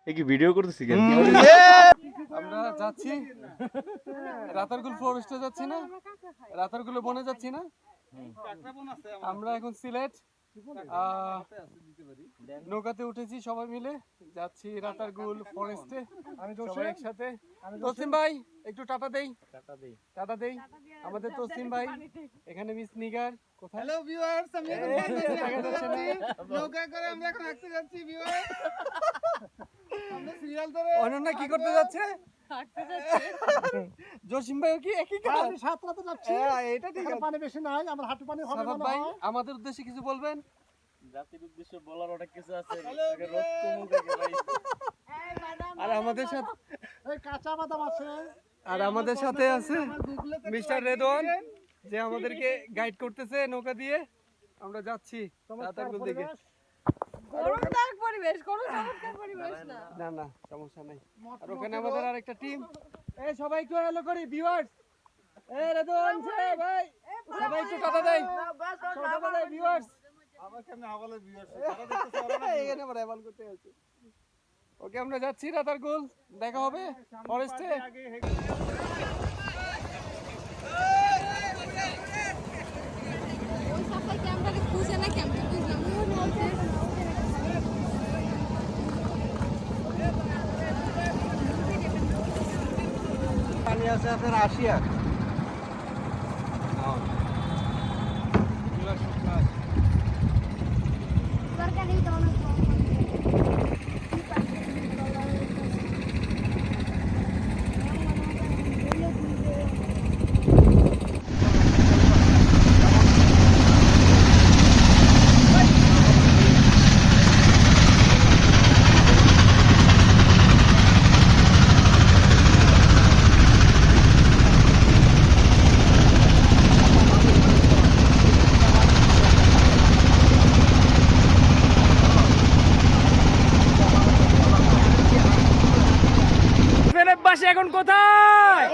এ কি ভিডিও করতেছি কেন? আমরা যাচ্ছি রাতারগুল ফরেস্টে যাচ্ছি না, রাতারগুল বনে যাচ্ছি না। আমরা এখন সিলেট নৌকাতে উঠেছি, সবাই মিলে যাচ্ছি রাতারগুল ফরেস্টে। সবাই একসাথে। তসলিম ভাই একটু টাটা দেই, টাটা দেই। আমাদের তসলিম ভাই, এখানে মিস নিগার। কোথায়? হ্যালো ভিউয়ার্স, আমি এখন দেখা যাচ্ছে না নৌকা করে আমরা এখন হাঁটতে যাচ্ছি ভিউয়ার্স। আমরা সিরিয়াল ধরে অনন্যা কি করতে যাচ্ছে? হাঁটতে যাচ্ছে। জসিম ভাই কি একই কাজ? সাঁতরাতে যাচ্ছি। এটা ঠিক আছে। পানি বেশি নাই, আমার হাঁটু পানি হবে সাফাত মনে ভাই হয়। আমাদের উদ্দেশ্যে কিছু বলবেন? জাতির উদ্দেশ্যে বলার অনেক কিছু আছে। আগে রোদ কমু দেখে ভাই। আর আমাদের সাথে এই কাঁচা বাদাম আছে। আর আমাদের সাথে আছে মিস্টার রেদওয়ান, যে আমাদেরকে গাইড করতেছে নৌকা দিয়ে। আমরা যাচ্ছি রাতারগুল দিকে। গরমদায়ক পরিবেশ, কোনো চমৎকার পরিবেশ না। না না সমস্যা নাই। আর ওখানে আমাদের আরেকটা টিম। এই সবাই একটু হ্যালো করি ভিউয়ার্স। এই রেদওয়ান সাহেব ভাই, সবাই একটু টাটা দেই, টাটা দেই ভিউয়ার্স। আমার কেমনে হাওয়ালে ভিউয়ার্স এখানে আমরা এভাল করতে আছি। ওকে আমরা যাচ্ছি রাতারগুল, দেখা হবে ফরেস্টে। ওই সাফাই ক্যামেরাকে খুঁজে না ক্যামেরা বুঝলাম। পানি আছে আপনার 80 আর সরকারি তো অনেক বাসে এখন কোথায়?